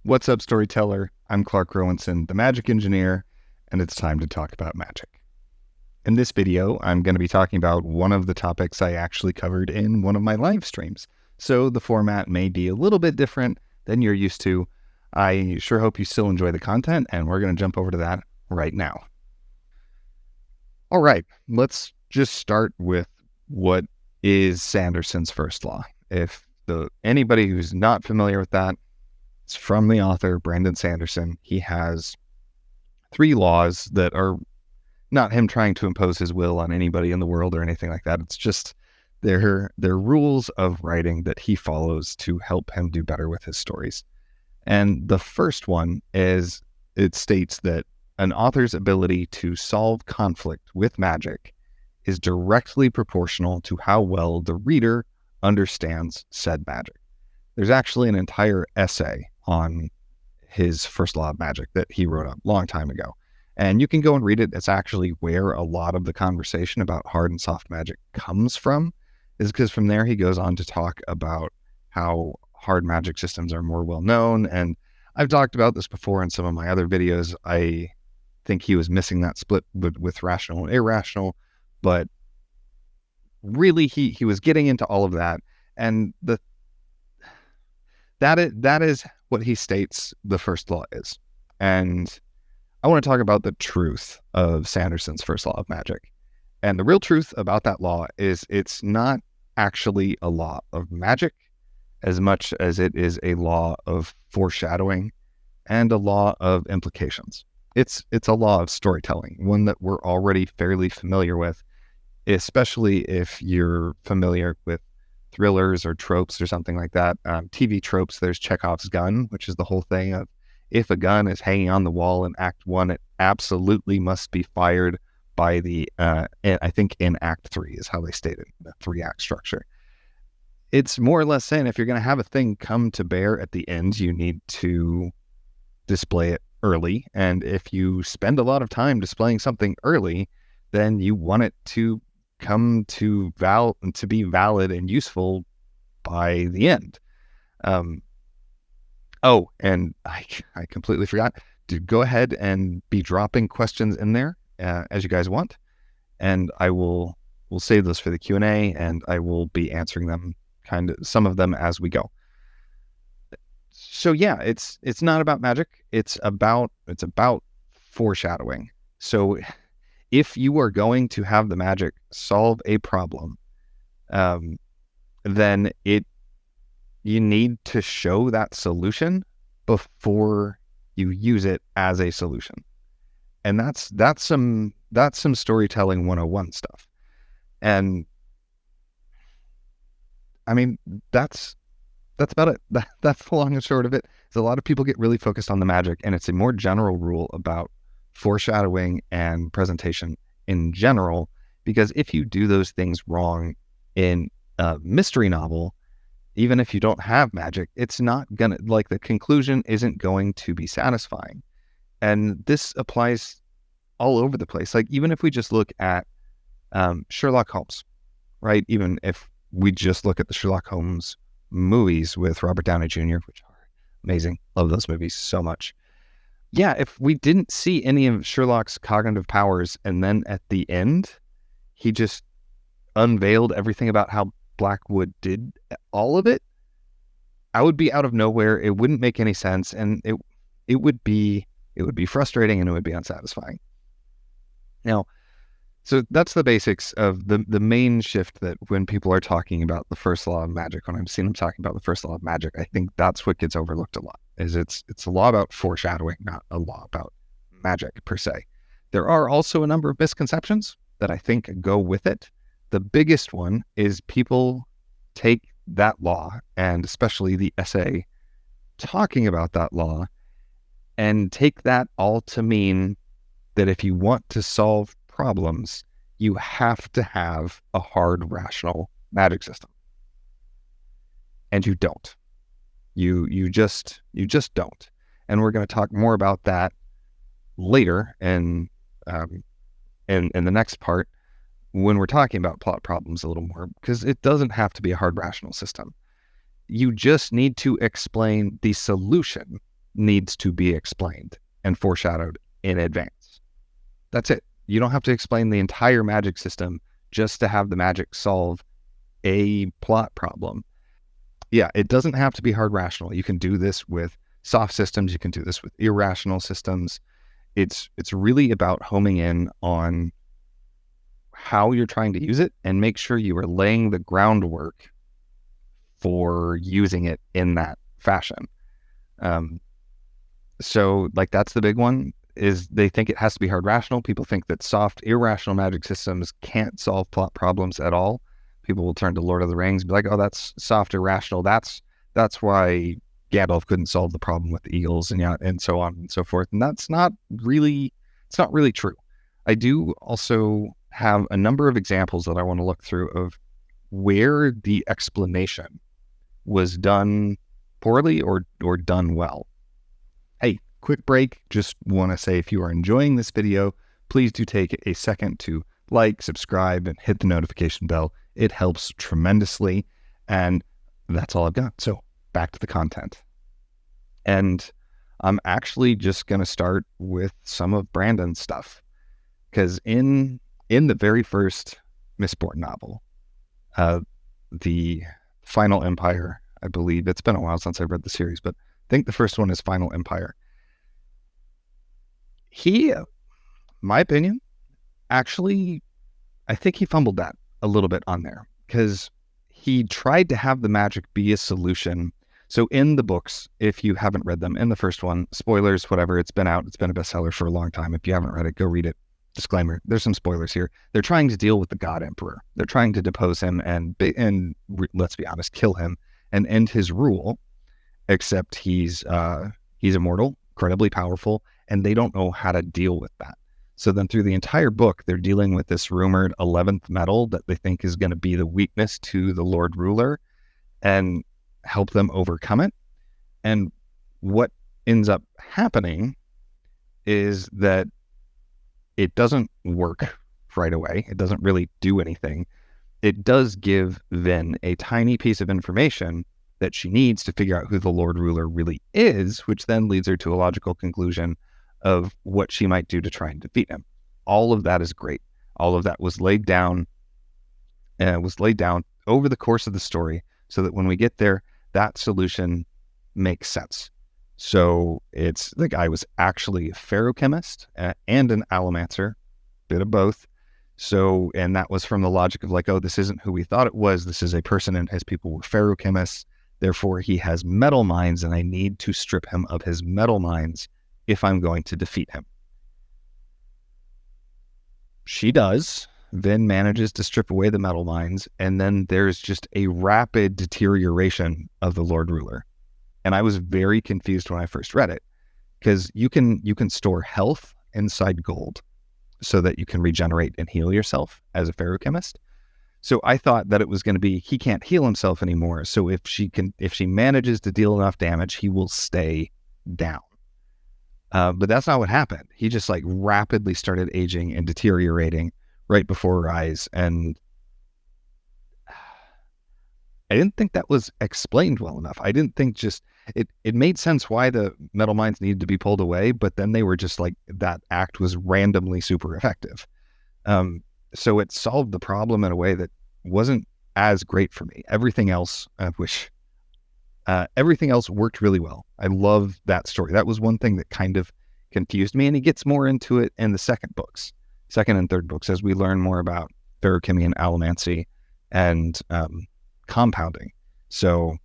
What's up, storyteller? I'm Clark Rowanson, the magic engineer, and it's time to talk about magic. In this video, I'm going to be talking about one of the topics I actually covered in one of my live streams, so the format may be a little bit different than you're used to. I sure hope you still enjoy the content, and we're going to jump over to that right now. All right, let's just start with what is Sanderson's First Law. If anybody who's not familiar with that, it's from the author, Brandon Sanderson. He has 3 laws that are not him trying to impose his will on anybody in the world or anything like that. It's just they're rules of writing that he follows to help him do better with his stories. And the first one is, it states that an author's ability to solve conflict with magic is directly proportional to how well the reader understands said magic. There's actually an entire essay on his first law of magic that he wrote a long time ago. And you can go and read it. It's actually where a lot of the conversation about hard and soft magic comes from, is because from there he goes on to talk about how hard magic systems are more well known. And I've talked about this before in some of my other videos. I think he was missing that split with rational and irrational, but really he was getting into all of that. And that is what he states the first law is. And I want to talk about the truth of Sanderson's First Law of Magic. And the real truth about that law is it's not actually a law of magic as much as it is a law of foreshadowing and a law of implications. It's a law of storytelling, one that we're already fairly familiar with, especially if you're familiar with thrillers or tropes or something like that. TV tropes, there's Chekhov's gun, which is the whole thing of if a gun is hanging on the wall in Act 1, it absolutely must be fired by I think in Act 3 is how they stated the 3-act structure. It's more or less saying if you're going to have a thing come to bear at the end, you need to display it early. And if you spend a lot of time displaying something early, then you want it to come to be valid and useful by the end. And I completely forgot to go ahead and be dropping questions in there as you guys want, and we'll save those for the Q&A, and I will be answering them, some of them as we go. So yeah, it's not about magic. It's about foreshadowing. So if you are going to have the magic solve a problem, then you need to show that solution before you use it as a solution. And that's some storytelling 101 stuff. And I mean, that's about it. That's the long and short of it. Is a lot of people get really focused on the magic, and it's a more general rule about foreshadowing and presentation in general, because if you do those things wrong in a mystery novel, even if you don't have magic, it's not gonna, the conclusion isn't going to be satisfying. And this applies all over the place. Even if we just look at Sherlock Holmes, right? Even if we just look at the Sherlock Holmes movies with Robert Downey Jr., which are amazing. Love those movies so much. Yeah, if we didn't see any of Sherlock's cognitive powers, and then at the end, he just unveiled everything about how Blackwood did all of it, I would be out of nowhere. It wouldn't make any sense, and it would be frustrating, and it would be unsatisfying. Now, so that's the basics of the main shift that when people are talking about the first law of magic, when I've seen them talking about the first law of magic, I think that's what gets overlooked a lot, is it's a law about foreshadowing, not a law about magic per se. There are also a number of misconceptions that I think go with it. The biggest one is people take that law, and especially the essay talking about that law, and take that all to mean that if you want to solve problems, you have to have a hard, rational magic system. And you don't. You just don't. And we're going to talk more about that later in the next part, when we're talking about plot problems a little more, because it doesn't have to be a hard rational system. You just need to explain the solution needs to be explained and foreshadowed in advance. That's it. You don't have to explain the entire magic system just to have the magic solve a plot problem. Yeah, it doesn't have to be hard rational. You can do this with soft systems. You can do this with irrational systems. It's really about homing in on how you're trying to use it and make sure you are laying the groundwork for using it in that fashion. So like that's the big one, is they think it has to be hard rational. People think that soft irrational magic systems can't solve plot problems at all. People will turn to Lord of the Rings and be like, oh, that's soft irrational. That's why Gandalf couldn't solve the problem with the eagles and so on and so forth. And it's not really true. I do also have a number of examples that I want to look through of where the explanation was done poorly or done well. Hey, quick break. Just want to say, if you are enjoying this video, please do take a second to like, subscribe, and hit the notification bell. It helps tremendously. And that's all I've got. So back to the content. And I'm actually just going to start with some of Brandon's stuff. Because in the very first Mistborn novel, the Final Empire, I believe, it's been a while since I've read the series, but I think the first one is Final Empire. He, my opinion, actually, I think he fumbled that a little bit on there, because he tried to have the magic be a solution. So in the books, if you haven't read them, in the first one, spoilers, whatever, it's been out, it's been a bestseller for a long time. If you haven't read it, go read it. Disclaimer, there's some spoilers here. They're trying to deal with the God Emperor. They're trying to depose him and let's be honest, kill him and end his rule, except he's immortal, incredibly powerful, and they don't know how to deal with that. So then through the entire book, they're dealing with this rumored 11th metal that they think is going to be the weakness to the Lord Ruler and help them overcome it. And what ends up happening is that it doesn't work right away. It doesn't really do anything. It does give Vin a tiny piece of information that she needs to figure out who the Lord Ruler really is, which then leads her to a logical conclusion of what she might do to try and defeat him. All of that is great. All of that was laid down over the course of the story so that when we get there, that solution makes sense. So it's the guy was actually a ferrochemist and an allomancer, bit of both. So, and that was from the logic of like, oh, this isn't who we thought it was. This is a person and his people were ferrochemists. Therefore, he has metal minds and I need to strip him of his metal minds if I'm going to defeat him. She does. Vin manages to strip away the metal minds, and then there's just a rapid deterioration of the Lord Ruler. And I was very confused when I first read it, because you can store health inside gold so that you can regenerate and heal yourself as a ferrochemist. So I thought that it was going to be, he can't heal himself anymore. So if she manages to deal enough damage, he will stay down. But that's not what happened. He just like rapidly started aging and deteriorating right before her eyes. And I didn't think that was explained well enough. I didn't think it made sense why the metal minds needed to be pulled away, but then they were just like, that act was randomly super effective. So it solved the problem in a way that wasn't as great for me. Everything else, everything else worked really well. I love that story. That was one thing that kind of confused me, and he gets more into it in the second and third books, as we learn more about ferrochemy and allomancy and compounding. So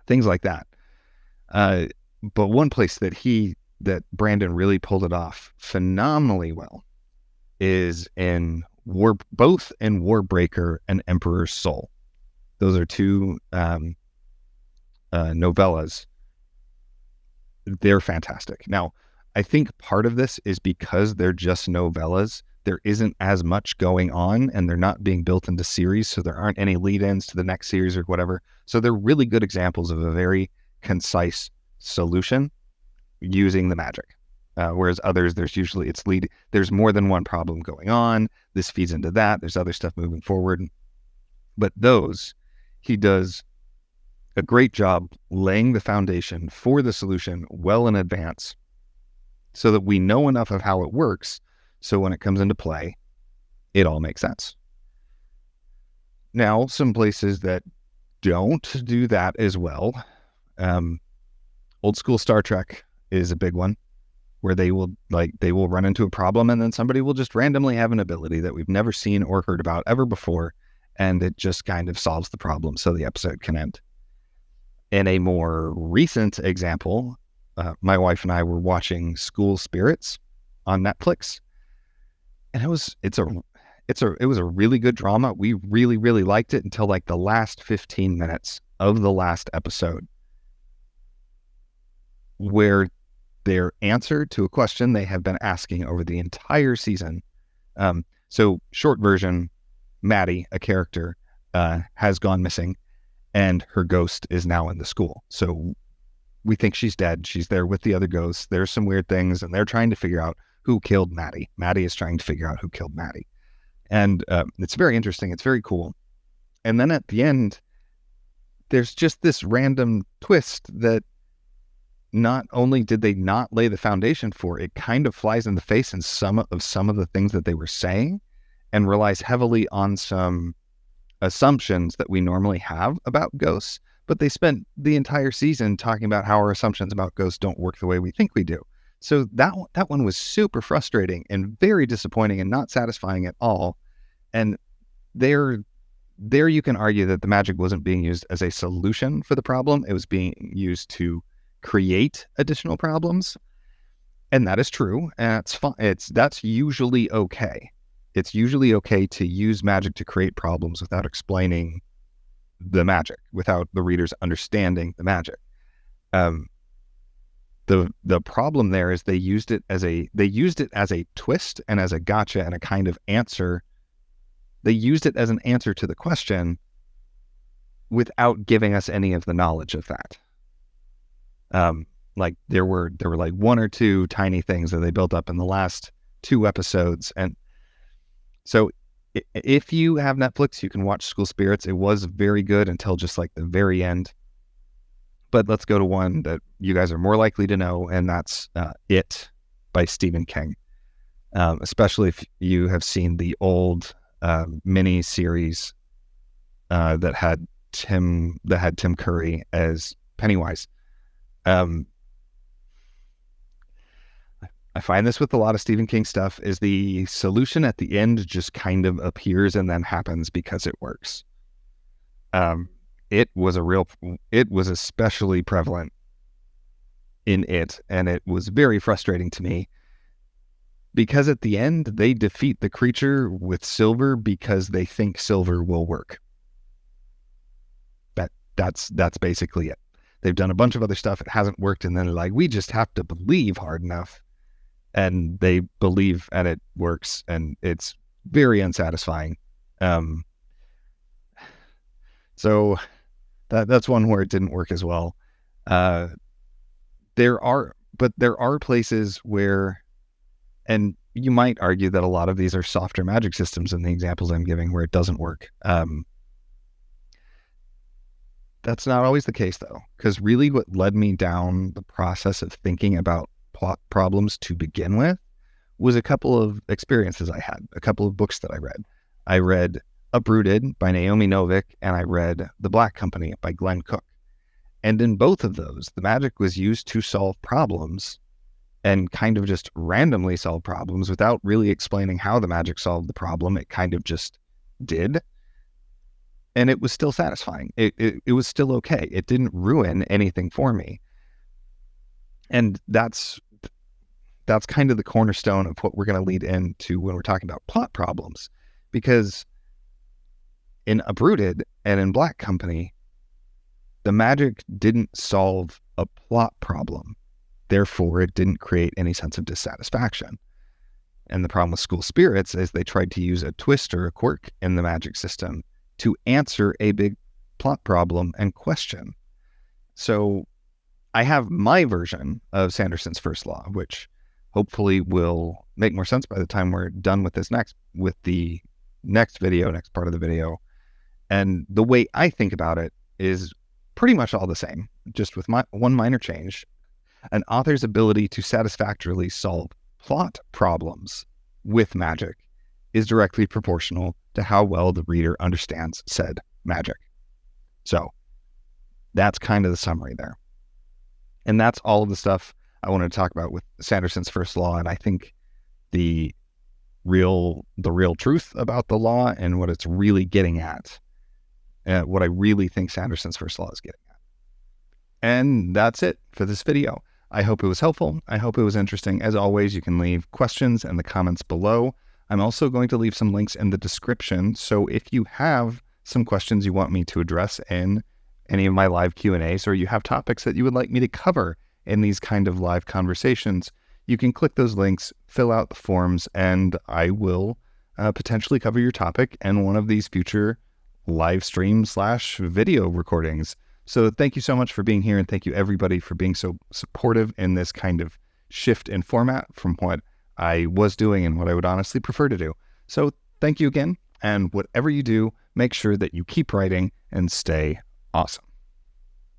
things like that. But one place that Brandon really pulled it off phenomenally well is both in Warbreaker and Emperor's Soul. Those are two novellas. They're fantastic. Now, I think part of this is because they're just novellas. There isn't as much going on, and they're not being built into series, so there aren't any lead-ins to the next series or whatever. So they're really good examples of a very concise solution using the magic. Whereas others, there's more than one problem going on. This feeds into that. There's other stuff moving forward. But those, he does a great job laying the foundation for the solution well in advance so that we know enough of how it works so when it comes into play, it all makes sense. Now, some places that don't do that as well, old school Star Trek is a big one, where they will run into a problem and then somebody will just randomly have an ability that we've never seen or heard about ever before, and it just kind of solves the problem so the episode can end. In a more recent example, my wife and I were watching School Spirits on Netflix, and it was a really good drama. We really, really liked it until like the last 15 minutes of the last episode, where their answer to a question they have been asking over the entire season. So short version, Maddie, a character, has gone missing, and her ghost is now in the school. So we think she's dead. She's there with the other ghosts. There's some weird things, and they're trying to figure out who killed Maddie. Maddie is trying to figure out who killed Maddie. And it's very interesting. It's very cool. And then at the end, there's just this random twist that not only did they not lay the foundation for, it kind of flies in the face in some of the things that they were saying and relies heavily on some assumptions that we normally have about ghosts. But they spent the entire season talking about how our assumptions about ghosts don't work the way we think we do. So that one was super frustrating and very disappointing and not satisfying at all. And there you can argue that the magic wasn't being used as a solution for the problem. It was being used to create additional problems. And that is true. And it's fine. That's usually okay. It's usually okay to use magic to create problems without explaining the magic, without the readers understanding the magic. The problem there is they used it as a twist and as a gotcha and a kind of answer. They used it as an answer to the question without giving us any of the knowledge of that. Like there were like one or two tiny things that they built up in the last 2 episodes. And so if you have Netflix, you can watch School Spirits. It was very good until just like the very end. But let's go to one that you guys are more likely to know, and that's It by Stephen King. Especially if you have seen the old mini series that had Tim Curry as Pennywise. I find this with a lot of Stephen King stuff is the solution at the end just kind of appears and then happens because it works. It was especially prevalent in It, and it was very frustrating to me because at the end they defeat the creature with silver because they think silver will work. That's basically it. They've done a bunch of other stuff. It hasn't worked. And then they're like, we just have to believe hard enough. And they believe and it works. And it's very unsatisfying. So that's one where it didn't work as well. There are places where, and you might argue that a lot of these are softer magic systems in the examples I'm giving where it doesn't work. That's not always the case, though, because really what led me down the process of thinking about plot problems to begin with was a couple of experiences I had, a couple of books that I read. I read Uprooted by Naomi Novik, and I read The Black Company by Glenn Cook. And in both of those, the magic was used to solve problems and kind of just randomly solve problems without really explaining how the magic solved the problem. It kind of just did. And it was still satisfying. It was still okay. It didn't ruin anything for me. And that's kind of the cornerstone of what we're going to lead into when we're talking about plot problems. Because in Uprooted and in Black Company, the magic didn't solve a plot problem. Therefore, it didn't create any sense of dissatisfaction. And the problem with School Spirits is they tried to use a twist or a quirk in the magic system to answer a big plot problem and question. So I have my version of Sanderson's First Law, which hopefully will make more sense by the time we're done with the next part of the video. And the way I think about it is pretty much all the same, just with one minor change. An author's ability to satisfactorily solve plot problems with magic is directly proportional to how well the reader understands said magic. So that's kind of the summary there. And that's all of the stuff I wanted to talk about with Sanderson's First Law. And I think the real truth about the law and what it's really getting at, what I really think Sanderson's First Law is getting at. And that's it for this video. I hope it was helpful. I hope it was interesting. As always, you can leave questions in the comments below. I'm also going to leave some links in the description. So if you have some questions you want me to address in any of my live Q&As, or you have topics that you would like me to cover in these kind of live conversations, you can click those links, fill out the forms, and I will potentially cover your topic in one of these future live stream / video recordings. So thank you so much for being here, and thank you everybody for being so supportive in this kind of shift in format from what I was doing and what I would honestly prefer to do. So thank you again, and whatever you do, make sure that you keep writing and stay awesome.